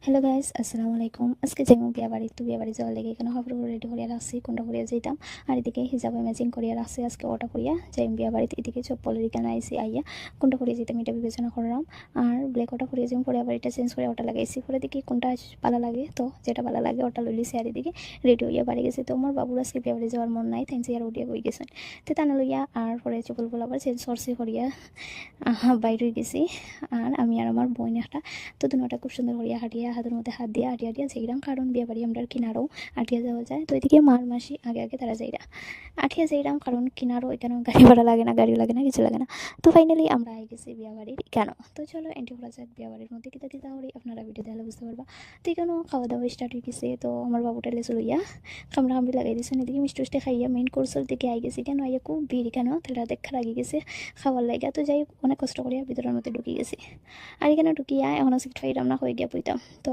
Hello guys, আসসালামু আলাইকুম। আজকে যাইমু বিয়া বাড়ি। তো বিয়া বাড়ি যাওয়ার লেগে এখানে খবর রেডি করিয়া রাখছি, কোনটা করিয়া যাইতাম। আর এদিকে হিজাব ম্যাচিং করিয়া রাখছি, আজকে ওটা করিয়া যাইম বিয়া বাড়িতে। এদিকে চপ্পলের এখানে আইসি আইয়া কোনটা করিয়া যেতাম এটা বিবেচনা করলাম। আর ব্ল্যাক ওটা করিয়া যাইম, পরে আবার এটা চেঞ্জ করে ওটা লাগাইছি। পরে দেখি কোনটা ভালো লাগে, তো যেটা ভালো লাগে ওটা লইলিছি। আর এদিকে রেডি হইয়া বাড়ি গেছি। তো আমার বাবুর আজকে বিয়া বাড়ি যাওয়ার মন নাই, তাই আর উঠিয়া বই গেছেন। তো টানা লইয়া আর পরে চপ্পলগুলো আবার চেঞ্জ করছি করিয়া বাইরে গেছি। আর আমি আর আমার বোন একটা, তো দুটা খুব সুন্দর করিয়া হাঁটিয়া হাতের মধ্যে হাত দিয়ে হাঁটিয়া হাঁটিয়া যাইরাম, কারণ বিয়ে বাড়ি আমরা কিনারও আটিয়া যাওয়া যায়। তো এদিকে মার মাসি আগে আগে তারা যাইরা আঠিয়া যাইরাম, কারণ কিনারও এখানে গাড়ি ভাড়া লাগে না, গাড়িও লাগে না, কিছু লাগে না। তো ফাইনালি আমরা আই গেছি বিয়া বাড়ির কেন। তো চলো এন্ট্রি করা যাক বিয়া বাড়ির মধ্যে। কিতা কিতা করি আপনারা ভিডিও দেখলে বুঝতে পারবা। তো এখানেও খাওয়া দাওয়া স্টার্ট হয়ে গেছে। তো আমার বাবুটা লেসে লইয়া কামড়া কামড়ি লাগাই দিয়েছেন। এদিকে মিষ্টি মিষ্টি খাইয়া মেইন কোর্সের দিকে আই গেছি। কেন আইয়া খুব ভিড়, কেন তাহলে দেখা লাগি গেছে খাওয়ার লাগে। তো যাই অনেক কষ্ট করিয়া ভিতরের মধ্যে ঢুকে গেছি। আর এখানে ঢুকিয়া এখনও সিট পাইলাম না, হয়ে গিয়া বইতাম। তো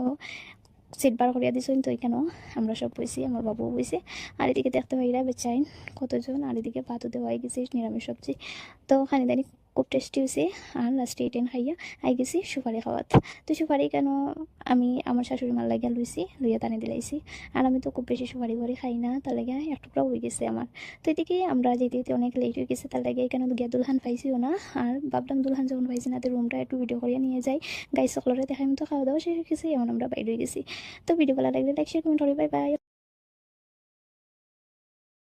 সিট বার করিয়া দিছেন, তো এখানেও আমরা সব বইছি, আমার বাবুও বইছে। আর এদিকে দেখতে পাইরা বেচাইন কতজন। আর এদিকে ভাতও দেওয়া গেছে, নিরামিষ সবজি। তো খানি দানি খুব টেস্টি হয়েছে। আর লাস্টে এটেন খাইয়া আই গেছি সুপারি খাওয়াত। তো সুপারি কেন আমি আমার শাশুড়ি মার লাগিয়া লইছি, লইয়া টানি দিলাইছি। আর আমি তো খুব বেশি সুপারি ভরি খাই না, তার লাগে এক টুকরাও হয়ে গেছে আমার। তো এদিকে আমরা যেতে যেতে অনেক লেট হয়ে গেছে, তার লাগে এখানে গিয়া দুলহান পাইছিও না। আর ভাবলাম দুলহান যখন পাইছি না, তো রুমটা একটু ভিডিও করিয়া নিয়ে যাই, গাইস সকলরে দেখাই। তো খাওয়া দাওয়া শেষ হয়ে গেছে, এমন আমরা বাইরে গেছি। তো ভিডিও ভালো লাগলে লাইক শেয়ার কমেন্ট করে, বাই বাই।